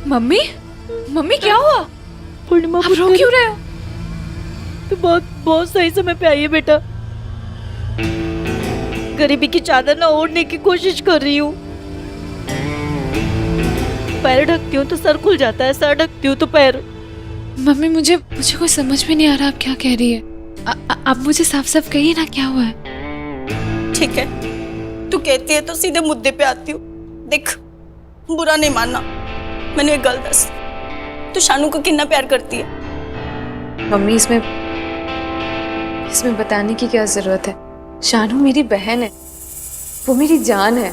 Mummy, mummy क्या हुआ? पूर्णिमा आप रो क्यों रहे हो? तो बहुत बहुत सही समय पे आई है बेटा। गरीबी की चादर ना ओढ़ने की कोशिश कर रही हूँ। पैर ढकती हूँ तो सर खुल जाता है, सर ढकती हूँ तो पैर। मम्मी मुझे कुछ समझ में नहीं आ रहा आप क्या कह रही है। आप मुझे साफ साफ कहिए ना क्या हुआ है। ठीक है, तू कहती है तो सीधे मुद्दे पे आती हूँ। देख, बुरा नहीं मानना, मैंने एक गल दस, तू शानू को कितना प्यार करती है? मम्मी इसमें बताने की क्या जरूरत है? शानू मेरी बहन है, वो मेरी जान है।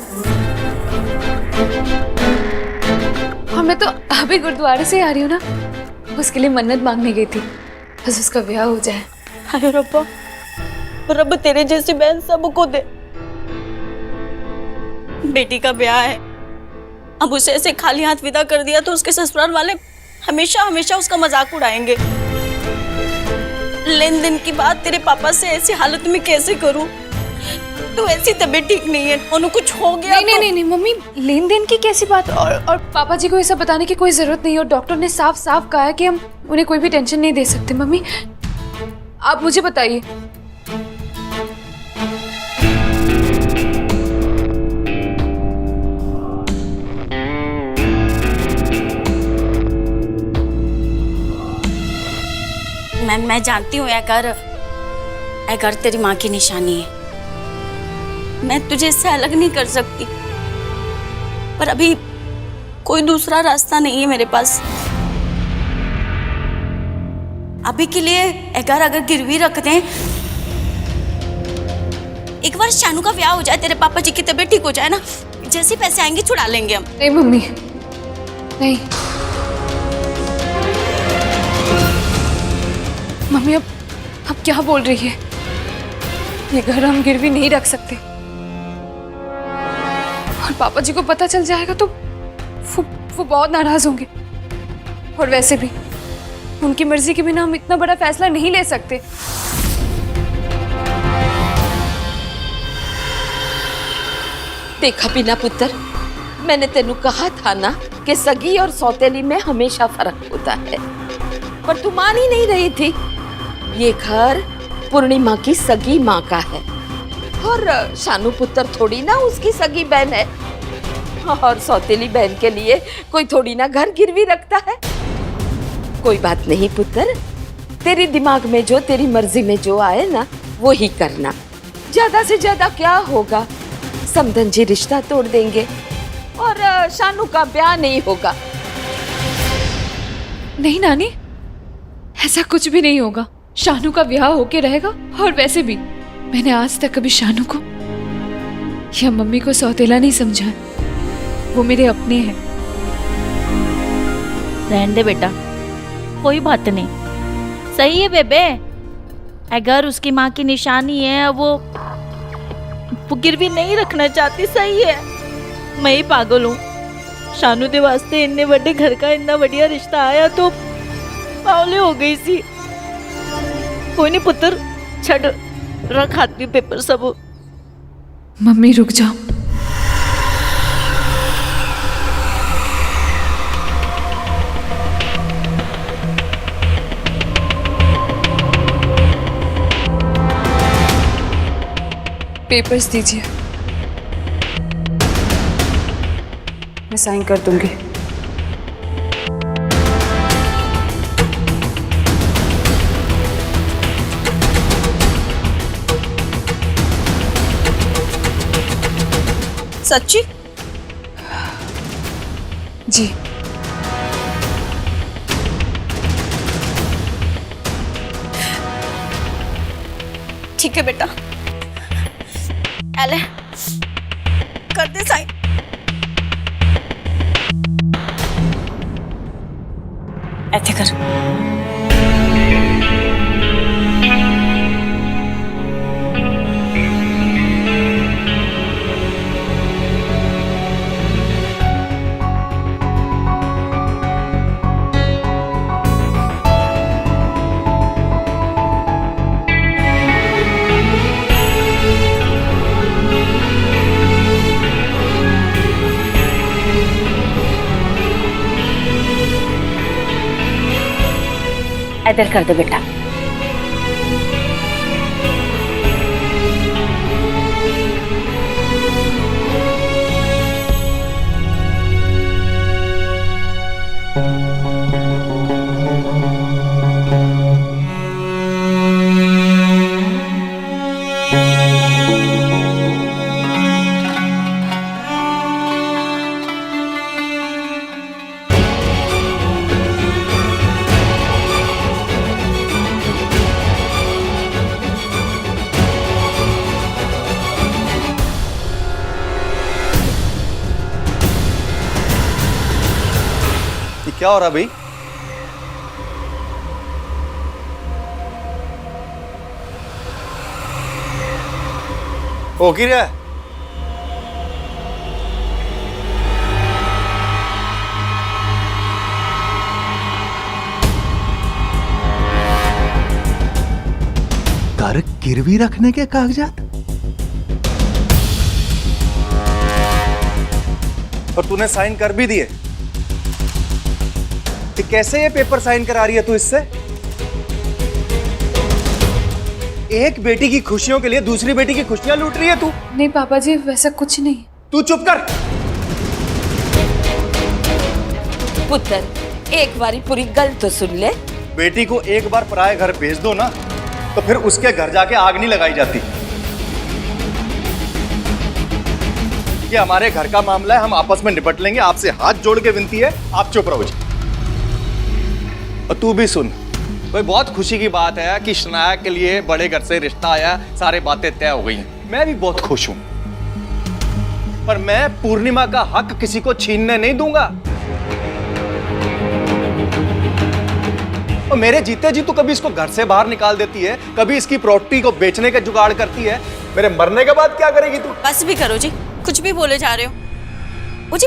और मैं तो अभी गुरुद्वारे से आ रही हूँ ना, उसके लिए मन्नत मांगने गई थी, बस उसका ब्याह हो जाए। हाय रब्बा, रब तेरे जैसी बहन सबको दे। बेटी का ब्याह है, अब उसे ऐसे खाली हाथ विदा कर दिया तो उसके ससुराल वाले हमेशा हमेशा उसका मजाक उड़ाएंगे। लेन देन की बात तेरे पापा से ऐसी हालत में कैसे करूं? तो ऐसी तबीयत ठीक नहीं है, उन्हें कुछ हो गया। नहीं मम्मी, लेन देन की कैसी बात? और पापा जी को ऐसा बताने की कोई जरूरत नहीं है। और डॉक्टर ने साफ साफ कहा है कि हम उन्हें कोई भी टेंशन नहीं दे सकते। मम्मी आप मुझे बताइए। मैं जानती हूँ अगर तेरी माँ की निशानी है, मैं तुझे इससे अलग नहीं कर सकती, पर अभी कोई दूसरा रास्ता नहीं है मेरे पास। अभी के लिए अगर गिरवी रख दें, एक बार शानू का ब्याह हो जाए, तेरे पापा जी की तबीयत ठीक हो जाए ना, जैसे पैसे आएंगे छुड़ा लेंगे हम। नहीं मम्मी, नहीं मम्मी, अब क्या बोल रही है? ये घर हम गिरवी नहीं रख सकते, और पापा जी को पता चल जाएगा तो वो बहुत नाराज होंगे। और वैसे भी उनकी मर्जी के बिना हम इतना बड़ा फैसला नहीं ले सकते। देखा बिना पुत्र, मैंने तेनू कहा था ना कि सगी और सौतेली में हमेशा फर्क होता है, पर तू मान ही नहीं रही थी। ये घर पूर्णिमा की सगी माँ का है, और शानू पुत्र थोड़ी ना उसकी सगी बहन है। और सौतेली बहन के लिए कोई थोड़ी ना घर गिरवी रखता है। कोई बात नहीं पुत्र, तेरी दिमाग में जो, तेरी मर्जी में जो आए ना, वो ही करना। ज्यादा से ज्यादा क्या होगा, समधन जी रिश्ता तोड़ देंगे और शानू का ब्याह नहीं होगा। नहीं नानी, ऐसा कुछ भी नहीं होगा। शानू का ब्याह होके रहेगा। और वैसे भी मैंने आज तक कभी शानू को या मम्मी को सौतेला नहीं समझा। वो मेरे अपने हैं। रहने दे बेटा, कोई बात नहीं। सही है बेबे, अगर उसकी माँ की निशानी है, वो गिरवी नहीं रखना चाहती, सही है। मैं ही पागल हूँ। शानू दे वास्ते इतने बड़े घर का इतना बढ़िया रिश्ता आया तो पावले हो गई सी। कोई नहीं पुत्र, छड़ रख हाथ में पेपर सब। मम्मी रुक जाओ। पेपर्स दीजिए, मैं साइन कर दूंगी। सच्ची? जी। ठीक है बेटा, एले कर दे साइन। ऐसे कर। इधर कर दे बेटा। क्या हो रहा भाई? हो की रहा है? घर गिरवी रखने के कागजात? और तूने साइन कर भी दिए? तो कैसे ये पेपर साइन करा रही है तू इससे? एक बेटी की खुशियों के लिए दूसरी बेटी की खुशियां लूट रही है तू। नहीं पापा जी, वैसा कुछ नहीं। तू चुप कर। पुत्र, एक बारी पूरी गल तो सुन ले। बेटी को एक बार पराये घर भेज दो ना, तो फिर उसके घर जाके आग नहीं लगाई जाती। ये हमारे घर का मामला है, हम आपस में निपट लेंगे। आपसे हाथ जोड़ के विनती है, आप चुप रहो जी। और तू भी सुन, कोई बहुत खुशी की बात है कि शनाया के लिए बड़े घर से रिश्ता आया, सारे बातें तय हो गई हैं। मैं भी बहुत खुश हूं, पर मैं पूर्णिमा का हक किसी को छीनने नहीं दूंगा। और मेरे जीते जी तू कभी इसको घर से बाहर निकाल देती है, कभी इसकी प्रॉपर्टी को बेचने का जुगाड़ करती है। मेरे मरने के बाद क्या करेगी तू? बस भी करो जी, कुछ भी बोले जा रहे हो। वो जी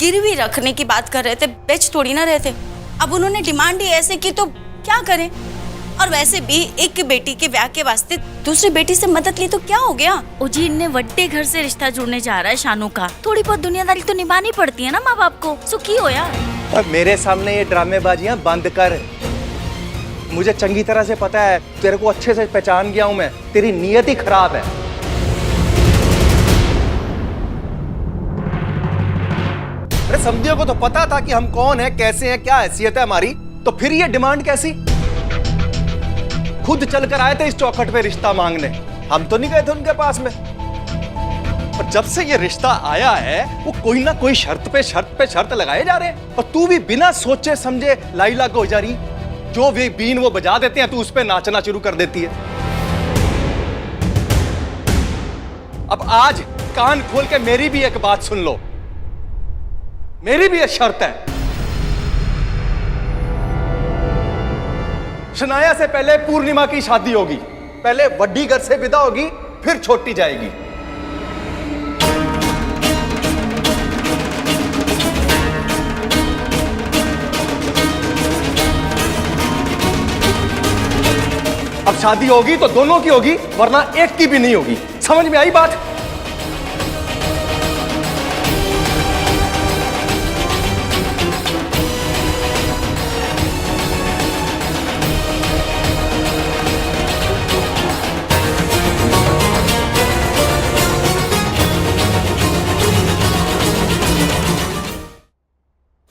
गिरवी रखने की बात कर रहे थे, बेच थोड़ी ना रहे थे। अब उन्होंने डिमांड ही ऐसे की तो क्या करें? और वैसे भी एक बेटी के ब्याह के वास्ते दूसरी बेटी से मदद ली तो क्या हो गया? जी इनने वड्डे घर से रिश्ता जुड़ने जा रहा है शानू का। थोड़ी बहुत दुनियादारी तो निभानी पड़ती है ना माँ बाप को। सुखी हो यार। और मेरे सामने ये ड्रामेबाजियां बंद कर। मुझे चंगी तरह से पता है, तेरे को अच्छे से पहचान गया हूं मैं। तेरी नीयत ही खराब है। अरे समझियों को तो पता था कि हम कौन है, कैसे हैं, क्या हैसियत है हमारी, तो फिर ये डिमांड कैसी? खुद चलकर आए थे इस चौखट पे रिश्ता मांगने, हम तो नहीं गए थे उनके पास में। और जब से ये रिश्ता आया है वो कोई ना कोई शर्त पे शर्त लगाए जा रहे हैं। और तू भी बिना सोचे समझे लाई लागू हो जा रही। जो भी बीन वो बजा देते हैं, तू उस पे नाचना शुरू कर देती है। अब आज कान खोल के मेरी भी एक बात सुन लो, मेरी भी एक शर्त है। शनाया से पहले पूर्णिमा की शादी होगी। पहले वड्डी घर से विदा होगी, फिर छोटी जाएगी। अब शादी होगी तो दोनों की होगी, वरना एक की भी नहीं होगी। समझ में आई बात?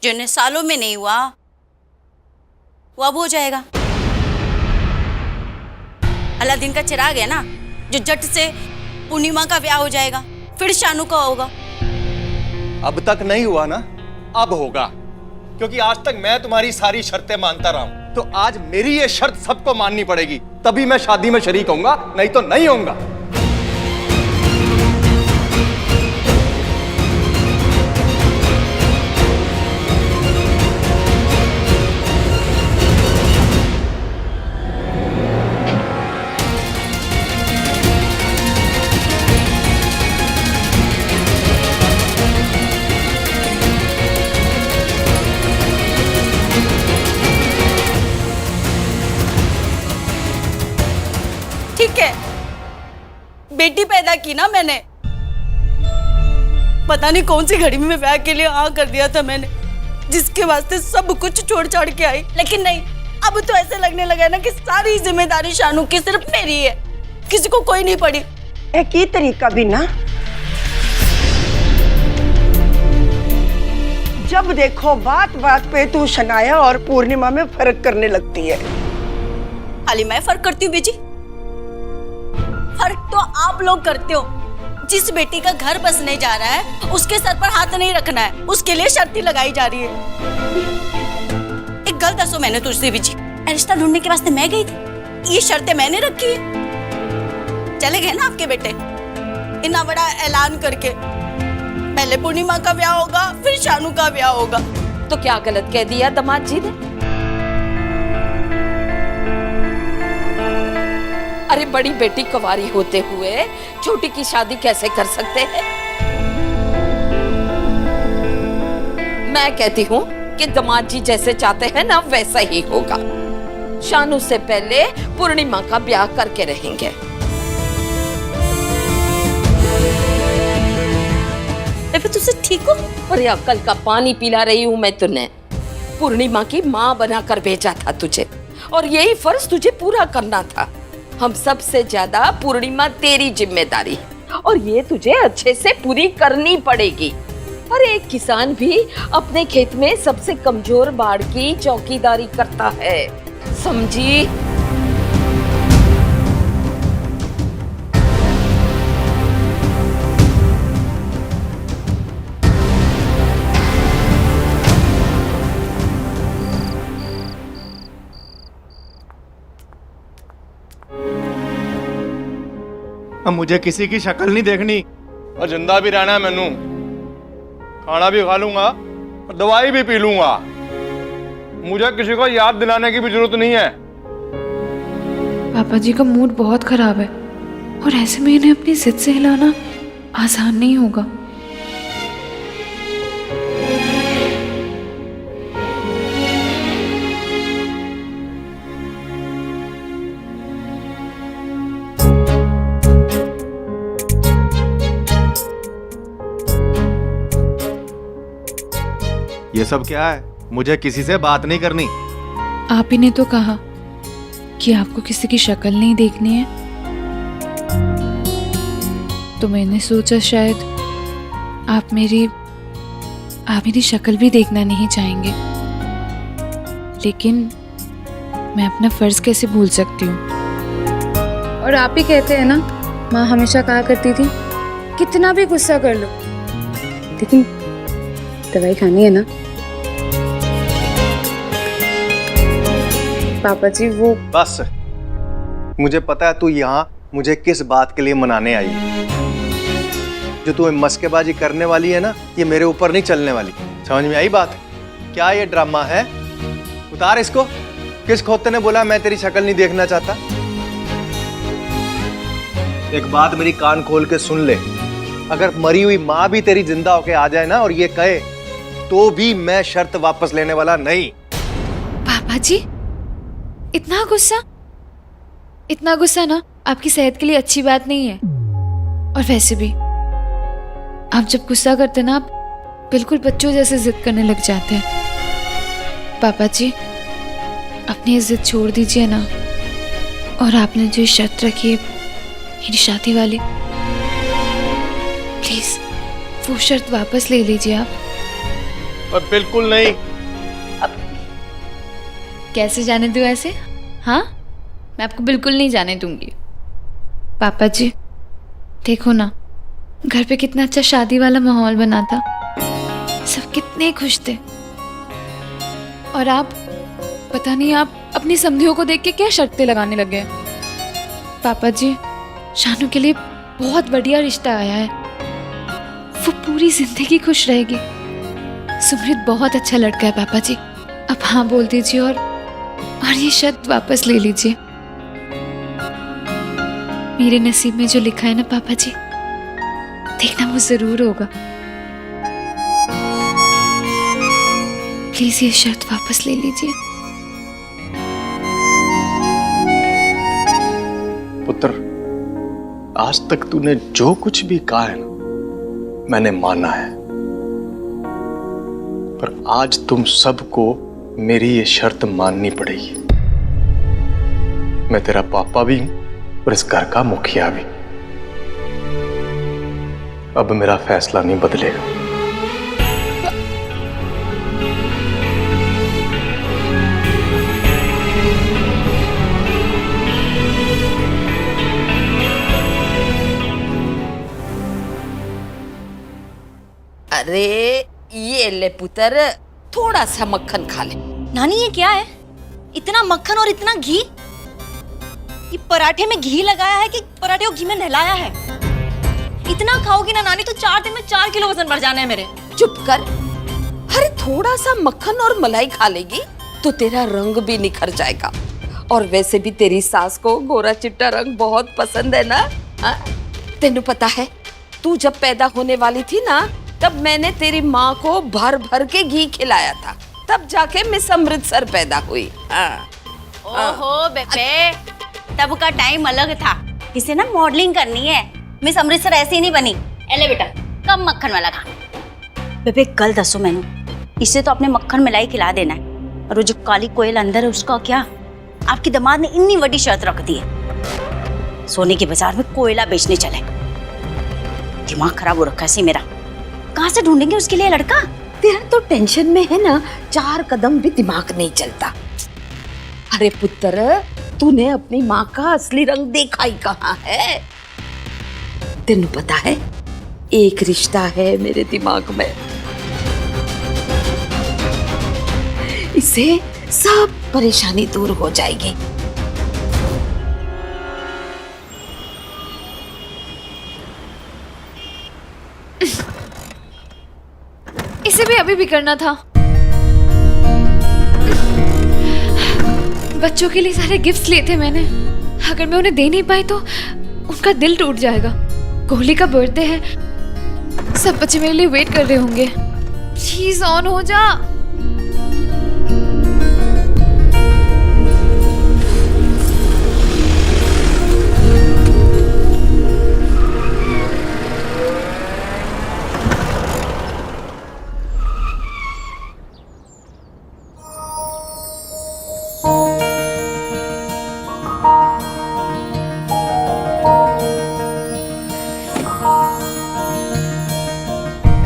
जो इन्हें सालों में नहीं हुआ वो अब हो जाएगा। अलादीन का चिराग है ना, जो झट से पूर्णिमा का ब्याह हो जाएगा, फिर शानू का होगा। अब तक नहीं हुआ ना, अब होगा। क्योंकि आज तक मैं तुम्हारी सारी शर्तें मानता रहा हूं, तो आज मेरी ये शर्त सबको माननी पड़ेगी, तभी मैं शादी में शरीक होऊंगा, नहीं तो नहीं होऊंगा। ठीक है, बेटी पैदा की ना मैंने, पता नहीं कौन सी घड़ी में ब्याह के लिए हाँ कर दिया था मैंने, जिसके वास्ते सब कुछ छोड़ छाड़ के आई। लेकिन नहीं, अब तो ऐसे लगने लगा है ना कि सारी जिम्मेदारी शानू की सिर्फ मेरी है, किसी को कोई नहीं पड़ी। एक ही तरीका भी ना, जब देखो बात बात पे तू शनाया और पूर्णिमा में फर्क करने लगती है। खाली मैं फर्क करती हूँ बेटी? फर्क तो आप लोग करते हो। जिस बेटी का घर बसने जा रहा है उसके सर पर हाथ नहीं रखना है, उसके लिए शर्तें लगाई जा रही है। एक गल दसो मैंने तुझसे बीजी, रिश्ता ढूंढने के वास्ते मैं गई थी, ये शर्तें मैंने रखी है। चले गए ना आपके बेटे इतना बड़ा ऐलान करके, पहले पूर्णिमा का ब्याह होगा फिर शानू का ब्याह होगा। तो क्या गलत कह दिया दामाद जी ने? अरे बड़ी बेटी कुंवारी होते हुए छोटी की शादी कैसे कर सकते हैं? मैं कहती हूँ कि दामाद जी जैसे चाहते हैं ना वैसा ही होगा। शानू से पहले पूर्णिमा का ब्याह करके रहेंगे। फिर तुझसे ठीक हो? अरे अक्ल का पानी पिला रही हूँ मैं तुन्हें। पूर्णिमा की माँ बनाकर भेजा था तुझे और यही फर्ज तुझे पूरा करना था। हम सबसे ज्यादा पूर्णिमा तेरी जिम्मेदारी है और ये तुझे अच्छे से पूरी करनी पड़ेगी। अरे एक किसान भी अपने खेत में सबसे कमजोर बाड़ की चौकीदारी करता है, समझी? अब मुझे किसी की शक्ल नहीं देखनी और जिंदा भी रहना है मैनू। खाना भी खा लूंगा और दवाई भी पी लूंगा। मुझे किसी को याद दिलाने की भी जरूरत नहीं है। पापा जी का मूड बहुत खराब है और ऐसे में इन्हें अपनी जिद से हिलाना आसान नहीं होगा। ये सब क्या है? मुझे किसी से बात नहीं करनी। आप ही ने तो कहा कि आपको किसी की शक्ल नहीं देखनी है, तो मैंने सोचा शायद आप मेरी शक्ल भी देखना नहीं चाहेंगे। लेकिन मैं अपना फर्ज कैसे भूल सकती हूँ? और आप ही कहते हैं ना, माँ हमेशा कहा करती थी कितना भी गुस्सा कर लो लेकिन दवाई खानी है ना। पापा जी वो बस, मुझे पता है तू यहाँ मुझे किस बात के लिए मनाने आई है। जो तू मस्केबाजी करने वाली है ना, ये मेरे ऊपर नहीं चलने वाली। समझ में आई बात? क्या ये ड्रामा है? उतार इसको। किस खोते ने बोला मैं तेरी शक्ल नहीं देखना चाहता? एक बात मेरी कान खोल के सुन ले, अगर मरी हुई माँ भी तेरी जिंदा होके आ जाए ना और ये कहे, तो भी मैं शर्त वापस लेने वाला नहीं। पापा जी इतना गुस्सा ना आपकी सेहत के लिए अच्छी बात नहीं है। और वैसे भी आप जब गुस्सा करते ना, आप बिल्कुल बच्चों जैसे जिद करने लग जाते हैं। पापा जी अपनी ये जिद छोड़ दीजिए ना, और आपने जो शर्त रखी है मेरी शादी वाली, प्लीज वो शर्त वापस ले लीजिए आप। और बिल्कुल नहीं। कैसे जाने दूं ऐसे? हाँ, मैं आपको बिल्कुल नहीं जाने दूंगी। पापा जी देखो ना, घर पे कितना अच्छा शादी वाला माहौल बना था, सब कितने खुश थे। और आप पता नहीं आप अपनी समधियों को देख के क्या शर्तें लगाने लगे। पापा जी शानू के लिए बहुत बढ़िया रिश्ता आया है, वो पूरी जिंदगी खुश रहेगी। सुमृत बहुत अच्छा लड़का है पापा जी, अब हाँ बोल दीजिए और ये शर्त वापस ले लीजिए। मेरे नसीब में जो लिखा है ना पापा जी, देखना वो जरूर होगा। प्लीज ये शर्त वापस ले लीजिए। पुत्र, आज तक तूने जो कुछ भी कहा है ना, मैंने माना है। पर आज तुम सबको मेरी ये शर्त माननी पड़ेगी। मैं तेरा पापा भी हूं और इस घर का मुखिया भी। अब मेरा फैसला नहीं बदलेगा। अरे ये ले पुत्र, थोड़ा सा मक्खन खा ले। नानी ये क्या है? इतना मक्खन और इतना घी? ये पराठे में घी लगाया है कि पराठे को घी में नहलाया है? इतना खाओगी ना नानी तो 4 दिन में 4 किलो वजन बढ़ जाना है मेरे। चुप कर। अरे थोड़ा सा मक्खन और मलाई खा लेगी तो तेरा रंग भी निखर जाएगा। और वैसे भी तेरी सास को गोरा चिट्टा रंग बहुत पसंद है ना। तेनू पता है, तू जब पैदा होने वाली थी ना, तब मैंने तेरी माँ को भर भर के घी खिलाया था, तब जाके मिस अमृतसर पैदा हुई। ओहो बेबे, तब का टाइम अलग था। इसे ना मॉडलिंग करनी है। मिस अमृतसर ऐसी नहीं बनी। एले बेटा, कम मक्खन वाला खा। बेबे कल दसो मैनू, इसे तो अपने मक्खन मिलाई खिला देना है। और वो जो काली कोयल अंदर है उसका क्या? आपकी दामाद ने इतनी बड़ी शर्त रख दी है, सोने के बाजार में कोयला बेचने चले। दिमाग खराब हो रखा है सी मेरा। कहाँ से ढूंढेंगे उसके लिए लड़का? तेरा तो टेंशन में है ना, 4 कदम भी दिमाग नहीं चलता। अरे पुत्र, तूने अपनी माँ का असली रंग देखा ही कहाँ है? तेनू पता है, एक रिश्ता है मेरे दिमाग में, इससे सब परेशानी दूर हो जाएगी। इसे भी अभी भी करना था। बच्चों के लिए सारे गिफ्ट्स लिए थे मैंने। अगर मैं उन्हें दे नहीं पाई तो उनका दिल टूट जाएगा। कोहली का बर्थडे है, सब बच्चे मेरे लिए वेट कर रहे होंगे। प्लीज ऑन हो जा।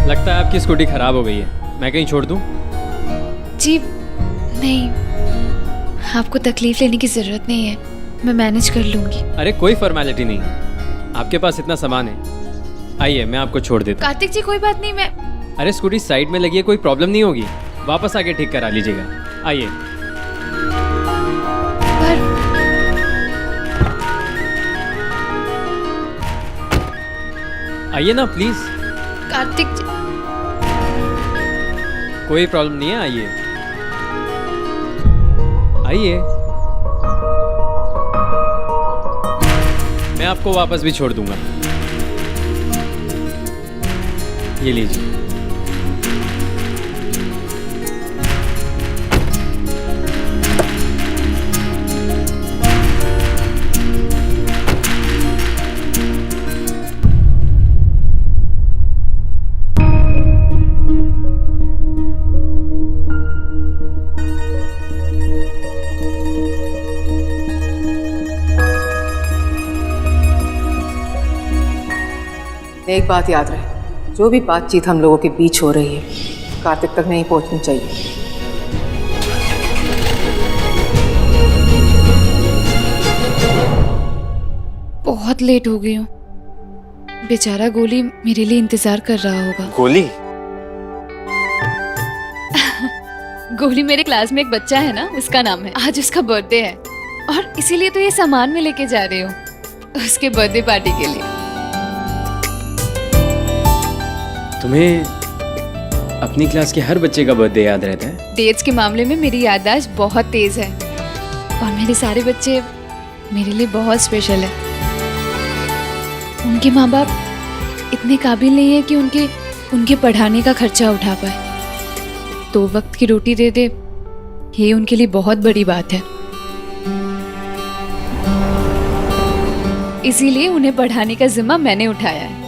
लगता है आपकी स्कूटी खराब हो गई है, मैं कहीं छोड़ दूं? जी नहीं, आपको तकलीफ लेने की जरूरत नहीं है, मैं मैनेज कर लूंगी। अरे कोई फॉर्मेलिटी नहीं है, आपके पास इतना सामान है। आइए मैं आपको छोड़ देता हूं। कार्तिक जी कोई बात नहीं, मैं अरे स्कूटी साइड में लगी है, कोई प्रॉब्लम नहीं होगी, वापस आके ठीक करा लीजिएगा। आइए। पर आइए ना प्लीज। कार्तिक जी, कोई प्रॉब्लम नहीं है, आइए आइए। मैं आपको वापस भी छोड़ दूंगा। ये लीजिए। एक बात याद रहे, जो भी बातचीत हम लोगों के बीच हो रही है, कार्तिक तक नहीं पहुंचनी चाहिए। बहुत लेट हो गई हूँ। बेचारा गोली मेरे लिए इंतजार कर रहा होगा। गोली? गोली मेरे क्लास में एक बच्चा है ना, उसका नाम है। आज उसका बर्थडे है और इसीलिए तो ये सामान में लेके जा रही हूँ उसके बर्थडे पार्टी के लिए। तुम्हें अपनी क्लास के हर बच्चे का बर्थडे याद रहता है? डेट्स के मामले में मेरी याददाश्त बहुत तेज है और मेरे सारे बच्चे मेरे लिए बहुत स्पेशल है। उनके माँ बाप इतने काबिल नहीं है कि उनके पढ़ाने का खर्चा उठा पाए। 2 वक्त की रोटी दे दे, ये उनके लिए बहुत बड़ी बात है। इसीलिए उन्हें पढ़ाने का जिम्मा मैंने उठाया है,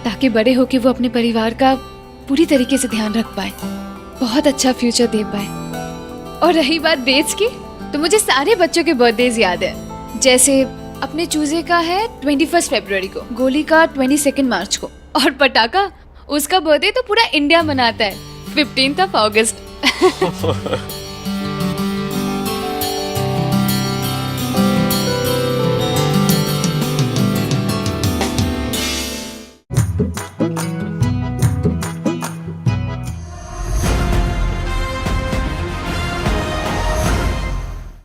ताकि बड़े होकर वो अपने परिवार का पूरी तरीके से ध्यान रख पाए, बहुत अच्छा फ्यूचर दे पाए। और रही बात डेट्स की, तो मुझे सारे बच्चों के बर्थडेज याद है। जैसे अपने चूजे का है 21 फरवरी को, गोली का 22 मार्च को, और पटाखा उसका बर्थडे तो पूरा इंडिया मनाता है 15 अगस्त।